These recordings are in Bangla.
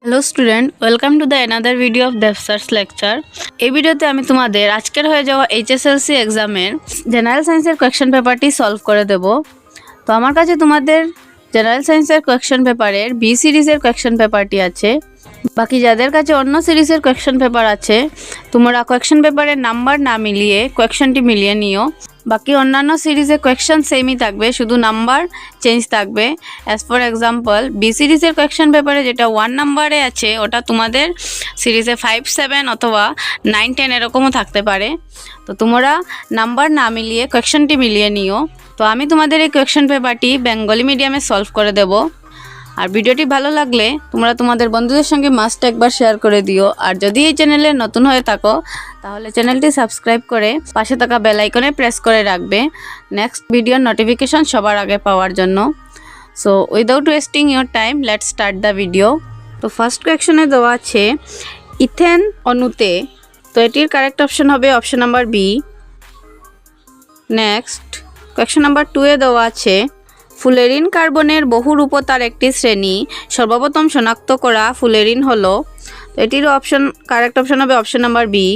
Hello student, welcome to the another video of ডেফসার্স লেকচার। এই ভিডিওতে আমি তোমাদের আজকের হয়ে যাওয়া HSLC এক্সামের জেনারেল সায়েন্সের কোয়েশ্চেন পেপারটি সলভ করে দেব। তো আমার কাছে তোমাদের জেনারেল সায়েন্সের কোয়েশ্চেন পেপারের বি সিরিজের কোয়েশ্চেন পেপারটি আছে। বাকি যাদের কাছে অন্য সিরিজের কোয়েশ্চেন পেপার আছে, তোমরা কোয়েশ্চেন পেপারের নাম্বার না মিলিয়ে কোয়েশ্চেনটি মিলিয়ে নিও। বাকি অন্যান্য সিরিজের কোয়েশ্চেন সেমই থাকবে, শুধু নাম্বার চেঞ্জ থাকবে। অ্যাজ ফর এক্সাম্পল, বি সিরিজের কোয়েশ্চেন পেপারে যেটা 1 নাম্বারে আছে ওটা তোমাদের সিরিজে 5, 7 অথবা 9, 10 এরকমও থাকতে পারে। তো তোমরা নাম্বার না মিলিয়ে কোয়েশ্চেনটি মিলিয়ে নিও। তো আমি তোমাদের এই কোয়েশ্চেন পেপারটি বেঙ্গলি মিডিয়ামে সলভ করে দেব। আর ভিডিওটি ভালো লাগলে তোমরা তোমাদের বন্ধুদের সঙ্গে মাস্ট একবার শেয়ার করে দিও। আর যদি এই চ্যানেলে নতুন হয়ে থাকো তাহলে চ্যানেলটি সাবস্ক্রাইব করে পাশে থাকা বেল আইকনে প্রেস করে রাখবে নেক্সট ভিডিওর নোটিফিকেশন সবার আগে পাওয়ার জন্য। So without wasting your time, let's start the video. তো ফার্স্ট কোয়েশ্চনে দেওয়া আছে ইথেন অণুতে, তো এটির কারেক্ট অপশন হবে option number B. Next question number 2-এ দেওয়া আছে ফুলেরিন কার্বনের বহুরূপতার একটি শ্রেণী সর্বপ্রথম শনাক্ত করা ফুলেরিন হলো, তো এটির কারেক্ট অপশন হবে option number B.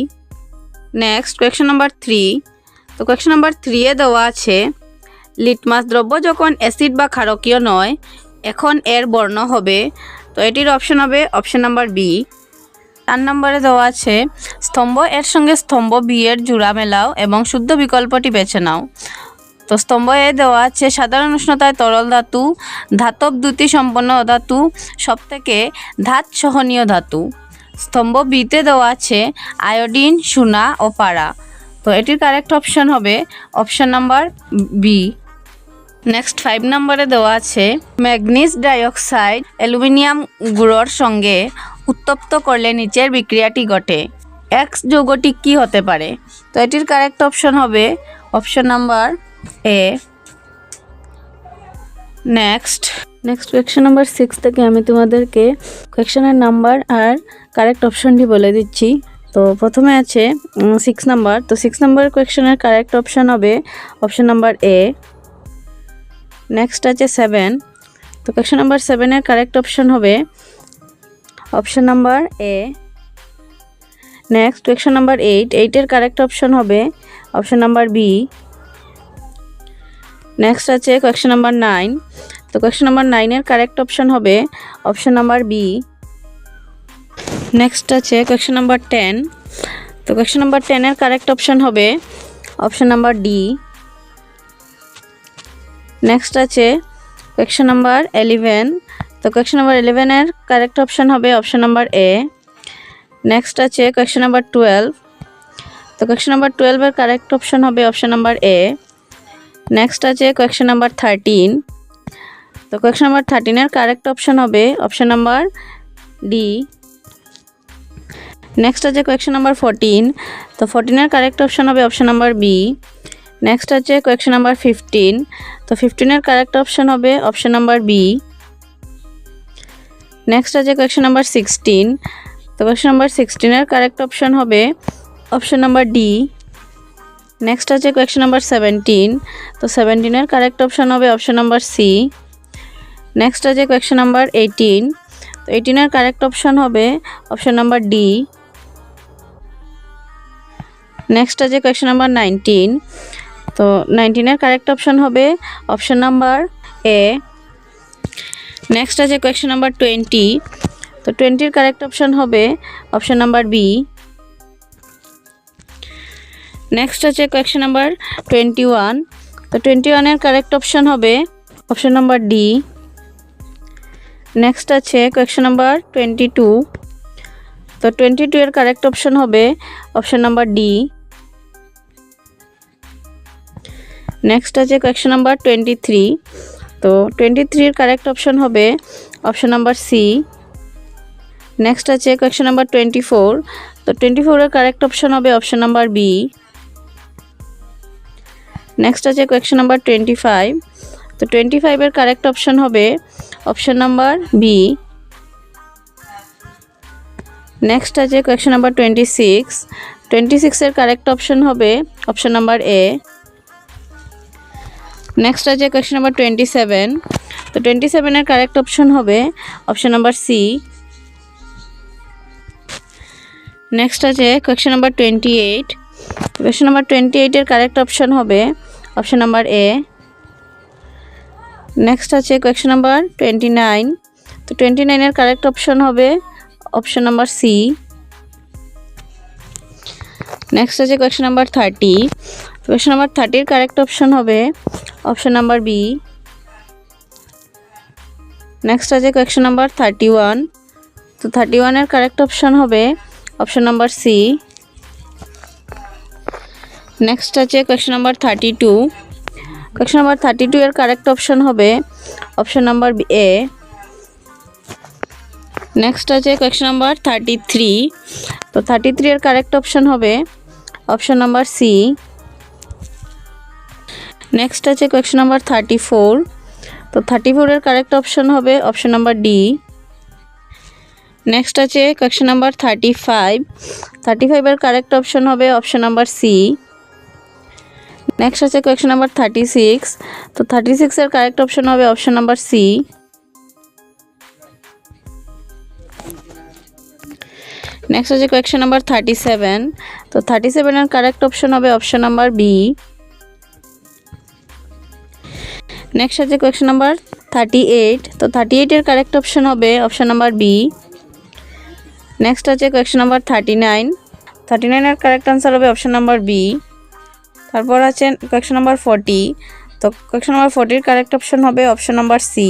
Next question number 3, তো কোয়েশ্চন নাম্বার 3-এ দেওয়া আছে লিটমাস দ্রব্য যখন অ্যাসিড বা ক্ষারকীয় নয় এখন এর বর্ণ হবে, তো এটির অপশন হবে অপশন নাম্বার বি। 4 নম্বরে দেওয়া আছে স্তম্ভ এর সঙ্গে স্তম্ভ বি এর জোড়া মেলাও এবং শুদ্ধ বিকল্পটি বেছে নাও। তো স্তম্ভ এ দেওয়া আছে সাধারণ উষ্ণতায় তরল ধাতু, ধাতব দ্যুতি সম্পন্ন অধাতু, সবথেকে ধাত সহনীয় ধাতু। স্তম্ভ বিতে দেওয়া আছে আয়োডিন, সোনা ও পারা, তো এটির কারেক্ট অপশন হবে অপশন নাম্বার বি। নেক্সট 5 নম্বরে দেওয়া আছে ম্যাগনিজ ডাইঅক্সাইড অ্যালুমিনিয়াম গুঁড়োর সঙ্গে উত্তপ্ত করলে নিচের বিক্রিয়াটি ঘটে, এক্স যৌগটি কী হতে পারে? তো এটির কারেক্ট অপশন হবে option number A. Next question number 6 থেকে আমি তোমাদেরকে কোয়েশ্চনের নাম্বার আর কারেক্ট অপশনটি বলে দিচ্ছি। তো প্রথমে আছে 6 নাম্বার, তো 6 নাম্বার কোয়েশ্চনের কারেক্ট অপশন হবে অপশন নাম্বার এ। নেক্সট আছে 7, তো কোয়েশ্চন নাম্বার 7-এর কারেক্ট অপশন হবে option number A. Next question number 8-এর কারেক্ট অপশন হবে অপশন নাম্বার বি। নেক্সট আছে কোয়েশ্চন নাম্বার 9, তো কোয়েশ্চন নাম্বার 9-এর কারেক্ট অপশন হবে অপশন নাম্বার বি। নেক্সট আছে কোয়েশ্চন নাম্বার 10, তো কোয়েশ্চন নাম্বার 10-এর কারেক্ট অপশন হবে অপশন নাম্বার ডি। নেক্সট আছে কোয়েশ্চন নাম্বার 11, তো কোয়েশ্চন নাম্বার 11-এর কারেক্ট অপশন হবে অপশন নাম্বার এ। নেক্সট আছে কোয়েশ্চন নাম্বার 12, তো কোয়েশ্চন নাম্বার 12-এর কারেক্ট অপশন হবে অপশন নাম্বার এ। নেক্সট আছে কোয়েশ্চন নাম্বার 13, তো কোয়েশ্চন নাম্বার 13-এর কারেক্ট অপশন হবে অপশন নাম্বার ডি। নেক্সট আছে কোয়েশ্চন নাম্বার 14, তো 14-এর কারেক্ট অপশন হবে অপশন নাম্বার বি। নেক্সট আছে কোয়েশ্চন নাম্বার 15, তো 15-এর কারেক্ট অপশন হবে অপশন নাম্বার বি। নেক্সট আছে কোয়েশ্চন নাম্বার 16, তো কোয়েশ্চন নাম্বার 16-এর কারেক্ট অপশন হবে অপশন নাম্বার ডি। নেক্সট আছে কোয়েশ্চন নাম্বার 17, তো 17-এর কারেক্ট অপশন হবে অপশন নাম্বার সি। নেক্সট আছে কোয়েশ্চন নাম্বার 18, তো 18-এর কারেক্ট অপশন হবে অপশন নাম্বার ডি। নেক্সট আছে কোয়েশ্চন নাম্বার 19, তো 19-এর কারেক্ট অপশন হবে অপশন নাম্বার এ। নেক্সট আছে কোয়েশ্চন নাম্বার 20, তো 20-এর কারেক্ট অপশন হবে অপশন নাম্বার বি। নেক্সট আছে কোয়েশ্চন নাম্বার 21, তো 21-এর কারেক্ট অপশন হবে অপশন নাম্বার ডি। নেক্সট আছে কোয়েশ্চন নাম্বার 22, তো 22-এর কারেক্ট অপশন হবে অপশন নাম্বার ডি। নেক্সট আছে কোয়েশ্চন নাম্বার 23, তো 23-এর কারেক্ট অপশন হবে অপশন নাম্বার সি। নেক্সট আছে কোয়েশ্চন নাম্বার 24, তো 24-এর কারেক্ট অপশন হবে অপশন নাম্বার বি। নেক্সট আছে কোয়েশ্চন নাম্বার 25, তো 25-এর কারেক্ট অপশন হবে অপশন নাম্বার বি। নেক্সট আছে কোয়েশ্চন নাম্বার 26, 26-এর কারেক্ট অপশন হবে অপশন নাম্বার এ। নেক্সট আছে কোয়েশ্চন নাম্বার 27, তো 27-এর কারেক্ট অপশন হবে অপশন নাম্বার সি। নেক্সট আছে কোয়েশ্চেন নাম্বার 28। কোয়েশ্চেন নাম্বার 28 এর কারেক্ট অপশন হবে অপশন নাম্বার এ। নেক্সট আছে কোয়েশ্চেন নাম্বার 29। তো 29 এর কারেক্ট অপশন হবে অপশন নাম্বার সি। নেক্সট আছে কোয়েশ্চেন নাম্বার 30। কোয়েশ্চেন নাম্বার 30 এর কারেক্ট অপশন হবে অপশন নাম্বার বি। নেক্সট আছে কোয়েশ্চেন নাম্বার 31। তো 31 এর কারেক্ট অপশন হবে অপশন নাম্বার সি। নেক্সট আছে কোয়েশ্চেন নাম্বার 32। কোয়েশ্চেন নাম্বার 32 এর কারেক্ট অপশন হবে অপশন নাম্বার এ। নেক্সট আছে কোয়েশ্চেন নাম্বার 33। তো 33 এর কারেক্ট অপশন হবে অপশন নাম্বার সি। নেক্সট আছে কোয়েশ্চেন নাম্বার 34। তো 34 এর কারেক্ট অপশন হবে অপশন নাম্বার ডি। নেক্সট আছে কোয়েশ্চেন নাম্বার 35। 35 এর কারেক্ট অপশন হবে অপশন নাম্বার সি। নেক্সট আছে কোয়েশ্চেন নাম্বার 36। তো 36 এর কারেক্ট অপশন হবে অপশন নাম্বার সি। নেক্সট আছে কোয়েশ্চেন নাম্বার 37। তো 37 এর কারেক্ট অপশন হবে অপশন নাম্বার বি। নেক্সট আছে কোয়েশ্চেন নাম্বার 38। তো 38 এর কারেক্ট অপশন হবে অপশন নাম্বার বি। নেক্সট আছে কোয়েশ্চেন নাম্বার 39। 39 এর কারেক্ট আনসার হবে অপশন নাম্বার বি। তারপর আছে কোয়েশ্চেন নাম্বার 40। তো কোয়েশ্চেন নাম্বার 40 এর কারেক্ট অপশন হবে অপশন নাম্বার সি।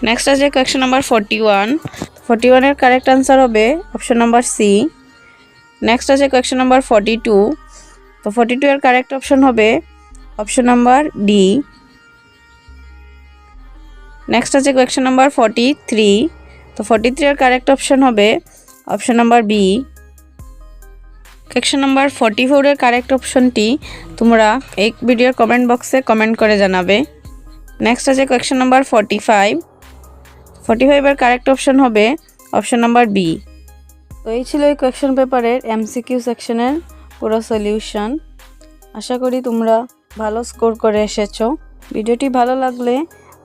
নেক্সট আছে কোয়েশ্চেন নাম্বার 41। 41 এর কারেক্ট আনসার হবে অপশন নাম্বার সি। নেক্সট আছে কোয়েশ্চেন নাম্বার 42। তো 42 এর কারেক্ট অপশন হবে অপশন নাম্বার ডি। নেক্সট আছে কোয়েশ্চেন নাম্বার 43। তো 43 এর কারেক্ট অপশন হবে option number B. Question number 44 এর কারেক্ট অপশনটি তোমরা এই ভিডিওর কমেন্ট বক্সে কমেন্ট করে জানাবে। নেক্সট আছে কোয়েশ্চেন নাম্বার 45। 45 এর কারেক্ট অপশন হবে অপশন নাম্বার বি। তো এই ছিল এই কোয়েশ্চেন পেপারের এমসিকিউ সেকশনের পুরো সলিউশন। আশা করি তোমরা ভালো স্কোর করে এসেছো। ভিডিওটি ভালো লাগলে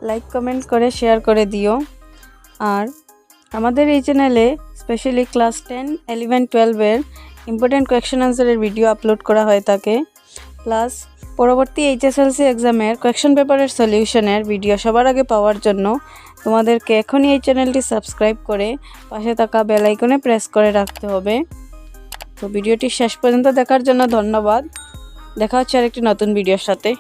লাইক কমেন্ট করে শেয়ার করে দিও। আর আমাদের এই চ্যানেলে স্পেশালি ক্লাস 10, 11, 12 এর ইম্পর্টেন্ট কোয়েশ্চেন আনসারের ভিডিও আপলোড করা হয়ে থাকে। প্লাস পরবর্তী HSLC এক্সামের কোয়েশ্চেন পেপারের সলিউশনের ভিডিও সবার আগে পাওয়ার জন্য তোমাদেরকে এখনই এই চ্যানেলটি সাবস্ক্রাইব করে পাশে থাকা বেল আইকনে প্রেস করে রাখতে হবে। তো ভিডিওটি শেষ পর্যন্ত দেখার জন্য ধন্যবাদ। দেখা হচ্ছে আরেকটি নতুন ভিডিওর সাথে।